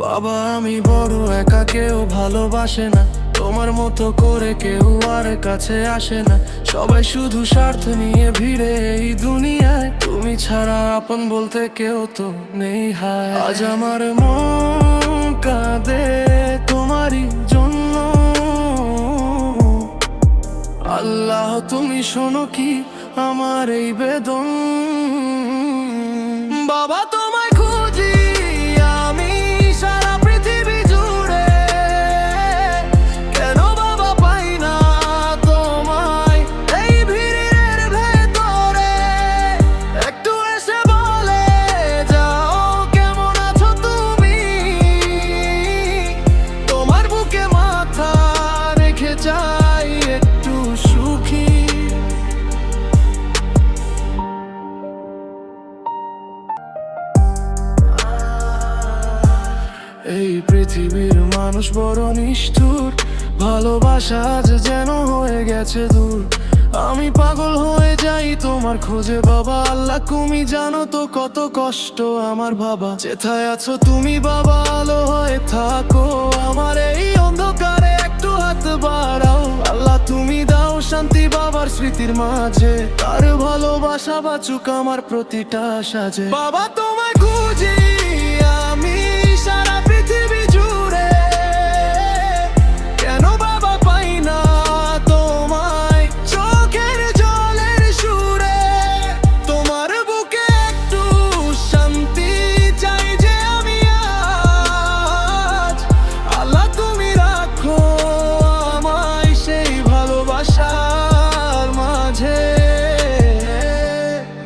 বাবা আমি বড় একা, কেউ ভালোবাসে না তোমার মতো করে, কেউ আর কাছে আসে না। সবাই শুধু স্বার্থ নিয়ে ভিড়ে এই দুনিয়ায়, তুমি ছাড়া আপন বলতে কেউ তো নেই। হায় আজ আমার মন কাঁদে তোমারই জন্য। আল্লাহ তুমি শোনো কি আমার এই বেদন। বাবা তোমায় খুঁজি আমি সারা পৃথিবী জুড়ে, কেন বাবা পাই না তোমায় এই ভিড়ের ভেতরে। একটু এসে বলে যাও কেমন আছো তুমি, তোমার বুকে মাথা রেখে যাই একটু সুখী। এই পৃথিবীর মানুষ বড় নিষ্ঠুর, ভালোবাসা আজ যেন হয়ে গেছে দূর। আমি পাগল হয়ে যাই তোমার খোঁজে বাবা। আল্লাহ তুমি জানো তো কত কষ্ট আমার বাবা। যেথায় আছো তুমি বাবা আলো হয়ে থাকো, আমার এই অন্ধকারে একটু হাত বাড়াও। আল্লাহ তুমি দাও শান্তি বাবার স্মৃতির মাঝে, তার ভালোবাসা বাঁচুক আমার প্রতিটা সাজে। বাবা তোমায় খুঁজি আমি সারা পৃথিবী জুড়ে, কেন বাবা পাই না তোমায় চোখের জলের সুরে। তোমার বুকে একটু শান্তি চাই যে আমি আজ। আল্লাহ তুমি রাখো আমায় সেই ভালোবাসার মাঝে।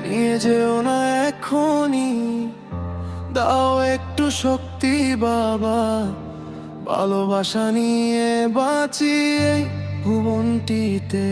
নিয়ে যেও না এখনই, দাও একটু শক্তি বাবা। ভালোবাসা নিয়ে বাঁচি এই ভুবনটিতে।